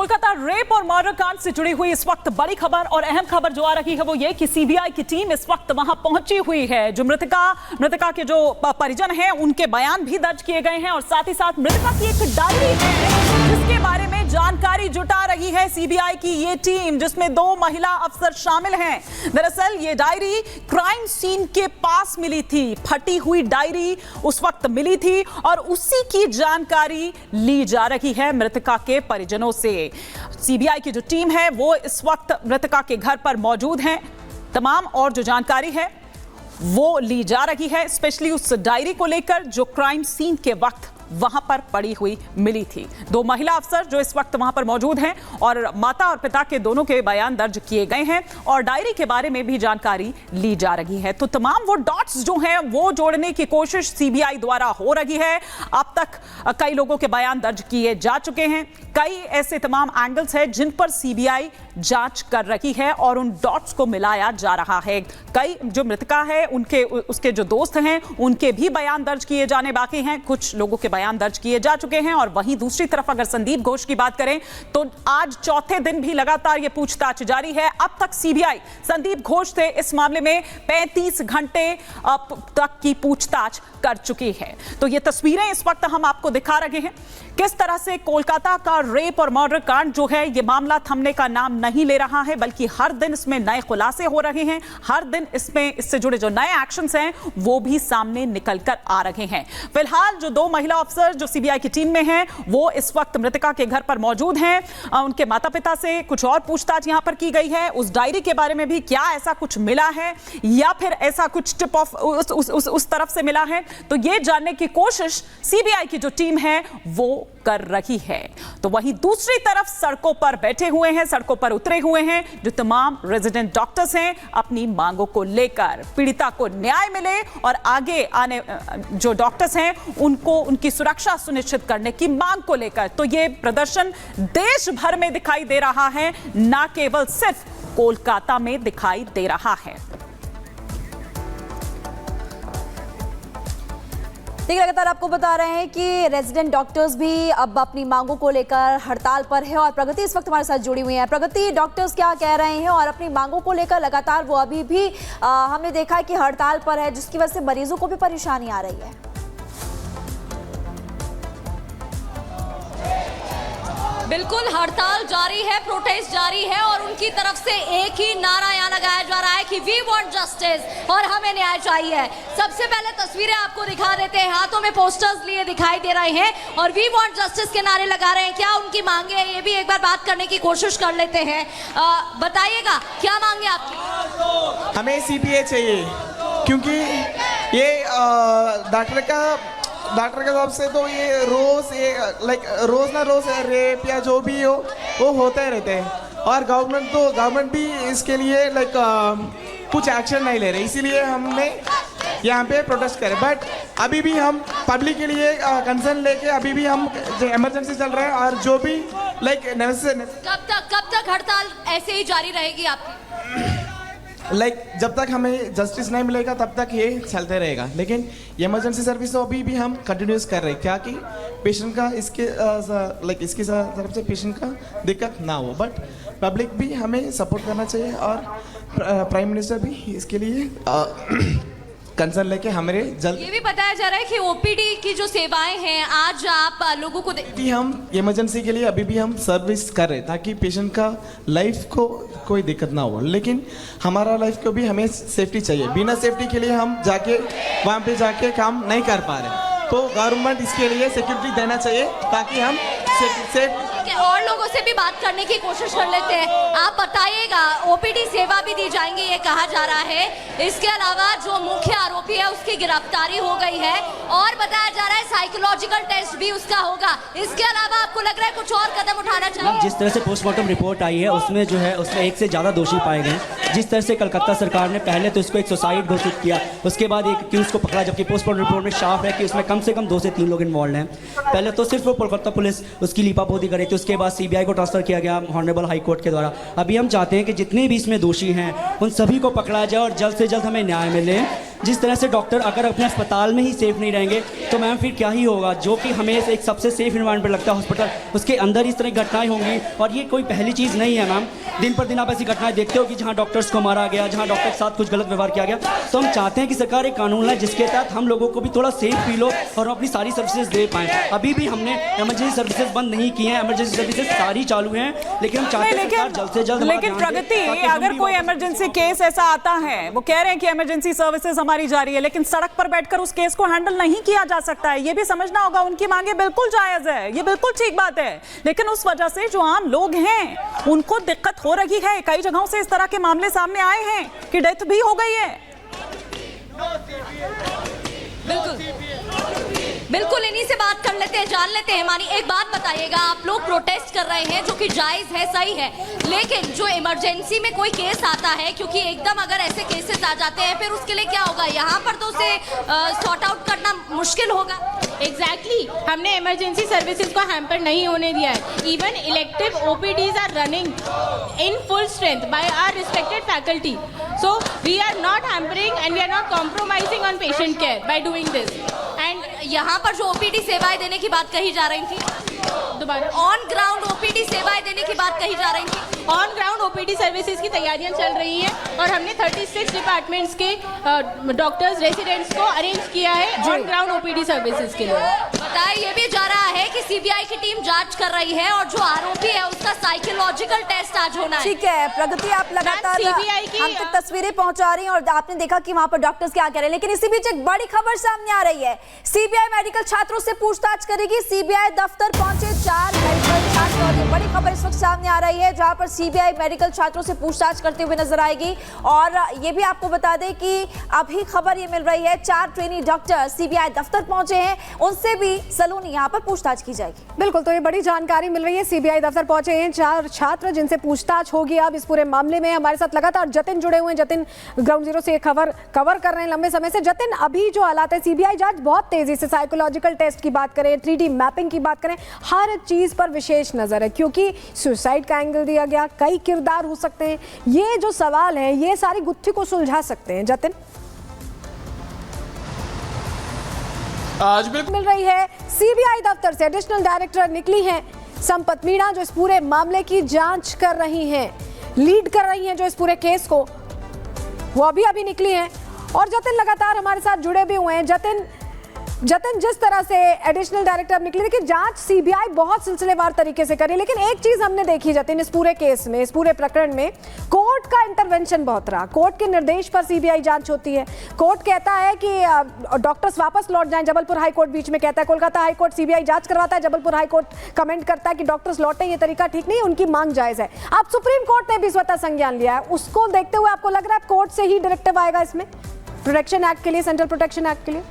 Kolkata rape और murder कांड से जुड़ी हुई इस वक्त बड़ी खबर और अहम खबर जो आ रही है वो ये कि सीबीआई की टीम इस वक्त वहां पहुंची हुई है। जो मृतका के जो परिजन हैं उनके बयान भी दर्ज किए गए हैं और साथ ही साथ मृतका की एक डायरी है जिसके बारे में जानकारी जुटा रही है सीबीआई की ये टीम, जिसमें 2 महिला अफसर शामिल हैं। दरअसल ये डायरी क्राइम सीन के पास मिली थी, फटी हुई डायरी उस वक्त मिली थी और उसी की जानकारी ली जा रही है मृतका के परिजनों से। सीबीआई की जो टीम है वो इस वक्त मृतका के घर पर मौजूद है। तमाम और जो जानकारी है वो ली जा रही है, स्पेशली उस डायरी को लेकर जो क्राइम सीन के वक्त वहां पर पड़ी हुई मिली थी। 2 महिला अफसर जो इस वक्त वहां पर मौजूद हैं और माता और पिता के दोनों के बयान दर्ज किए गए हैं और डायरी के बारे में भी जानकारी ली जा रही है। तो तमाम वो डॉट्स जो हैं वो जोड़ने की कोशिश सीबीआई द्वारा हो रही है। अब तक कई लोगों के बयान दर्ज किए जा चुके हैं, कई ऐसे तमाम एंगल्स हैं जिन पर सीबीआई जांच कर रही है और उन डॉट्स को मिलाया जा रहा है। कई जो मृतका है उसके जो दोस्त हैं उनके भी बयान दर्ज किए जाने बाकी हैं, कुछ लोगों के बयान दर्ज किए जा चुके हैं। और वहीं दूसरी तरफ अगर संदीप घोष की बात करें तो आज चौथे दिन भी लगातार ये पूछताछ जारी है। अब तक सीबीआई संदीप घोष से इस मामले में 35 घंटे तक की पूछताछ कर चुकी है। तो ये तस्वीरें इस वक्त हम आपको दिखा रहे हैं किस तरह से कोलकाता का रेप और मर्डर कांड जो है ये मामला थमने का नाम नहीं ले रहा है, बल्कि हर दिन इसमें नए खुलासे हो रहे हैं, हर दिन इससे जुड़े जो नए एक्शंस हैं वो भी सामने निकल कर आ रहे हैं। फिलहाल जो 2 महिला अफसर जो सीबीआई की टीम में हैं वो इस वक्त मृतका के घर पर मौजूद हैं। उनके माता पिता से कुछ और पूछताछ यहां पर की गई है, उस डायरी के बारे में भी क्या ऐसा कुछ मिला है या फिर ऐसा कुछ टिप ऑफ उस तरफ से मिला है, तो ये जानने की कोशिश सीबीआई की जो टीम है वो कर रही है। तो वहीं दूसरी तरफ सड़कों पर बैठे हुए हैं, सड़कों पर उतरे हुए हैं जो तमाम रेजिडेंट डॉक्टर्स हैं अपनी मांगों को लेकर, पीड़िता को न्याय मिले और आगे आने जो डॉक्टर्स हैं उनको उनकी सुरक्षा सुनिश्चित करने की मांग को लेकर। तो ये प्रदर्शन देश भर में दिखाई दे रहा है, ना केवल सिर्फ कोलकाता में दिखाई दे रहा है। देखिए, लगातार आपको बता रहे हैं कि रेजिडेंट डॉक्टर्स भी अब अपनी मांगों को लेकर हड़ताल पर है और प्रगति इस वक्त हमारे साथ जुड़ी हुई है। प्रगति, डॉक्टर्स क्या कह रहे हैं और अपनी मांगों को लेकर लगातार वो अभी भी हमने देखा है कि हड़ताल पर है, जिसकी वजह से मरीजों को भी परेशानी आ रही है। बिल्कुल, हड़ताल जारी है, प्रोटेस्ट जारी है और उनकी तरफ से एक ही नारा यहाँ लगाया जा रहा है कि वी वांट जस्टिस और हमें न्याय चाहिए। सबसे पहले तस्वीरें आपको दिखा देते हैं, हाथों में पोस्टर्स लिए दिखाई दे रहे हैं और वी वांट जस्टिस के नारे लगा रहे हैं। क्या उनकी मांगे हैं ये भी एक बार बात करने की कोशिश कर लेते हैं। बताइएगा क्या मांगे आपकी? हमें सीपीए चाहिए क्योंकि ये डॉक्टर के हिसाब से तो ये रोज ना रोज रेप या जो भी हो वो होते रहते हैं और गवर्नमेंट भी इसके लिए कुछ एक्शन नहीं ले रहे, इसीलिए हमने यहाँ पे प्रोटेस्ट करे। बट अभी भी हम पब्लिक के लिए कंसर्न लेके अभी भी हम इमरजेंसी चल रहा है और जो भी कब तक हड़ताल ऐसे ही जारी रहेगी आपकी? जब तक हमें जस्टिस नहीं मिलेगा तब तक ये चलते रहेगा, लेकिन इमरजेंसी सर्विस तो अभी भी हम कंटिन्यूस कर रहे हैं, क्या कि पेशेंट का इसकी तरफ से पेशेंट का दिक्कत ना हो। बट पब्लिक भी हमें सपोर्ट करना चाहिए और प्राइम मिनिस्टर भी इसके लिए कंसर्न लेके हमारे जल्द। ये भी बताया जा रहा है कि ओपीडी की जो सेवाएं हैं आज आप लोगों को भी हम इमरजेंसी के लिए अभी भी हम सर्विस कर रहे हैं ताकि पेशेंट का लाइफ को कोई दिक्कत ना हो, लेकिन हमारा लाइफ को भी हमें सेफ्टी चाहिए। बिना सेफ्टी के लिए हम जाके वहाँ पे जाके काम नहीं कर पा रहे, तो गवर्नमेंट इसके लिए सिक्योरिटी देना चाहिए ताकि हम सेफ और लोगों से भी बात करने की कोशिश कर लेते हैं। आप बताइएगा, ओपीडी सेवा भी दी जाएंगी ये कहा जा रहा है, इसके अलावा जो मुख्य आरोपी है उसकी गिरफ्तारी हो गई है और बताया जा रहा है साइकोलॉजिकल टेस्ट भी उसका होगा। इसके अलावा आपको लग रहा है कुछ और कदम उठाना चाहिए? जिस तरह से पोस्टमार्टम रिपोर्ट आई है उसमें जो है उसमें 1 से ज़्यादा दोषी पाए गए। जिस तरह से कलकत्ता सरकार ने पहले तो इसको एक सुसाइड घोषित किया, उसके बाद एक एक्यूज को पकड़ा, जबकि पोस्टमार्टम रिपोर्ट में साफ है कि उसमें कम से कम 2 से 3 लोग इन्वॉल्व हैं। पहले तो सिर्फ वो कोलकाता पुलिस उसकी लीपापोती कर रही थी, उसके बाद सीबीआई को ट्रांसफर किया गया ऑनरेबल हाई कोर्ट के द्वारा। अभी हम चाहते हैं कि जितने भी इसमें दोषी हैं उन सभी को पकड़ा जाए और जल्द से जल्द हमें न्याय मिले। जिस तरह से डॉक्टर अगर अपने अस्पताल में ही सेफ नहीं रहेंगे तो मैम फिर क्या ही होगा, जो कि हमें एक सबसे सेफ इन्वायरमेंट लगता है हॉस्पिटल, उसके अंदर इस तरह की घटनाएं होंगी। और ये कोई पहली चीज़ नहीं है मैम, दिन पर दिन आप ऐसी घटनाएं देखते हो कि जहाँ डॉक्टर्स को मारा गया, जहाँ डॉक्टर के साथ कुछ गलत व्यवहार किया गया। तो हम चाहते हैं कि सरकार एक कानून लाए जिसके तहत हम लोगों को भी थोड़ा सेफ फील हो और हम अपनी सारी सर्विसेज दे पाएँ। अभी भी हमने इमरजेंसी सर्विसेज बंद नहीं की हैं, इमरजेंसी सर्विसेज सारी चालू हैं, लेकिन हम चाहते हैं सरकार जल्द से जल्द। लेकिन प्रगति, अगर कोई इमरजेंसी केस ऐसा आता है, वो कह रहे हैं कि इमरजेंसी सर्विसेज हमारी जारी है, लेकिन सड़क पर बैठकर उस केस को हैंडल नहीं किया जा सकता है, ये भी समझना होगा। उनकी मांगे बिल्कुल जायज है, ये बिल्कुल ठीक बात है, लेकिन उस वजह से जो आम लोग हैं उनको दिक्कत हो रही है। कई जगहों से इस तरह के मामले सामने आए हैं कि डेथ भी हो गई है। बिल्कुल इन्हीं से बात कर लेते हैं, जान लेते हैं। मानी, एक बात बताइएगा, आप लोग प्रोटेस्ट कर रहे हैं जो कि जायज है, सही है, लेकिन जो इमरजेंसी में कोई केस आता है, क्योंकि एकदम अगर ऐसे केसेस आ जाते हैं फिर उसके लिए क्या होगा, यहाँ पर तो उसे सॉर्ट आउट करना मुश्किल होगा। एग्जैक्टली हमने इमरजेंसी सर्विसेज को हैम्पर नहीं होने दिया है। Even elective OPDs are running in full strength by our respected faculty, so we are not hampering and we are not compromising on patient care by doing this. And यहाँ पर जो OPD सेवाएं देने की बात कही जा रही थी, दोबारा ऑन ग्राउंड ओपीडी सेवाएं देने की बात कही जा रही थी। ऑन ग्राउंड ओपीडी सर्विसेज की तैयारियां चल रही हैं और हमने 36 डिपार्टमेंट्स के डॉक्टर्स रेसिडेंट्स को अरेंज किया है ऑन ग्राउंड ओपीडी सर्विसेज के लिए। बताया ये भी जा रहा है कि सीबीआई की टीम जांच कर रही है और जो आरोपी है उसका साइकोलॉजिकल टेस्ट आज होना है। ठीक है प्रगति, आप लगातार CBI की हम तक तस्वीरें पहुंचा रही हैं और आपने देखा कि वहां पर डॉक्टर्स क्या कह रहे हैं, लेकिन इसी बीच एक बड़ी खबर सामने आ रही है। सीबीआई मेडिकल छात्रों से पूछताछ करेगी। सीबीआई दफ्तर पहुंचे 4 मेडिकल छात्र और ये बड़ी खबर इस वक्त सामने आ रही है, जहां पर सीबीआई मेडिकल छात्रों से पूछताछ करते हुए नजर आएगी। और ये भी आपको बता दें कि अभी खबर ये मिल रही है 4 ट्रेनी डॉक्टर सीबीआई दफ्तर पहुंचे हैं, उनसे भी सलूनी यहां पर पूछताछ की जाएगी। बिल्कुल, तो ये बड़ी जानकारी मिल रही है। सीबीआई दफ्तर पहुंचे हैं 4 छात्र जिनसे पूछताछ होगी अब इस पूरे मामले में। हमारे साथ लगातार जतिन जुड़े हुए हैं। जतिन ग्राउंड जीरो से ये खबर कवर कर रहे हैं लंबे समय से। जतिन, अभी जो हालात है, सीबीआई जांच बहुत तेजी से, साइकोलॉजिकल टेस्ट की बात करें, 3D मैपिंग की बात करें, हर चीज पर विशेष नजर है, क्योंकि सुसाइड का एंगल दिया गया, कई किरदार हो सकते हैं। ये जो सवाल है ये सारी गुत्थी को सुलझा सकते हैं। जतिन, आज बिल्कुल मिल रही है सीबीआई दफ्तर से एडिशनल डायरेक्टर निकली हैं संपत मीणा, जो इस पूरे मामले की जांच कर रही हैं, लीड कर रही हैं जो इस पूरे केस को, वो अभी निकली हैं। और जतिन लगातार हमारे साथ जुड़े भी हुए हैं। जतिन, जिस तरह से एडिशनल डायरेक्टर निकली, देखिए जांच सीबीआई बहुत सिलसिलेवार तरीके से करी, लेकिन एक चीज हमने देखी जतिन, इस पूरे केस में, इस पूरे प्रकरण में कोर्ट का इंटरवेंशन बहुत रहा। कोर्ट के निर्देश पर सीबीआई जांच होती है। कोर्ट कहता है कि डॉक्टर्स वापस लौट जाएं, जबलपुर हाई कोर्ट बीच में कहता है, कोलकाता हाई कोर्ट सीबीआई जांच करवाता है, जबलपुर हाई कोर्ट कमेंट करता है कि डॉक्टर्स लौटे, ये तरीका ठीक नहीं है, उनकी मांग जायज है। अब सुप्रीम कोर्ट ने भी स्वतः संज्ञान लिया है। उसको देखते हुए आपको लग रहा है कोर्ट से ही डायरेक्टिव आएगा इसमें, प्रोटेक्शन एक्ट के लिए, सेंट्रल प्रोटेक्शन एक्ट के लिए?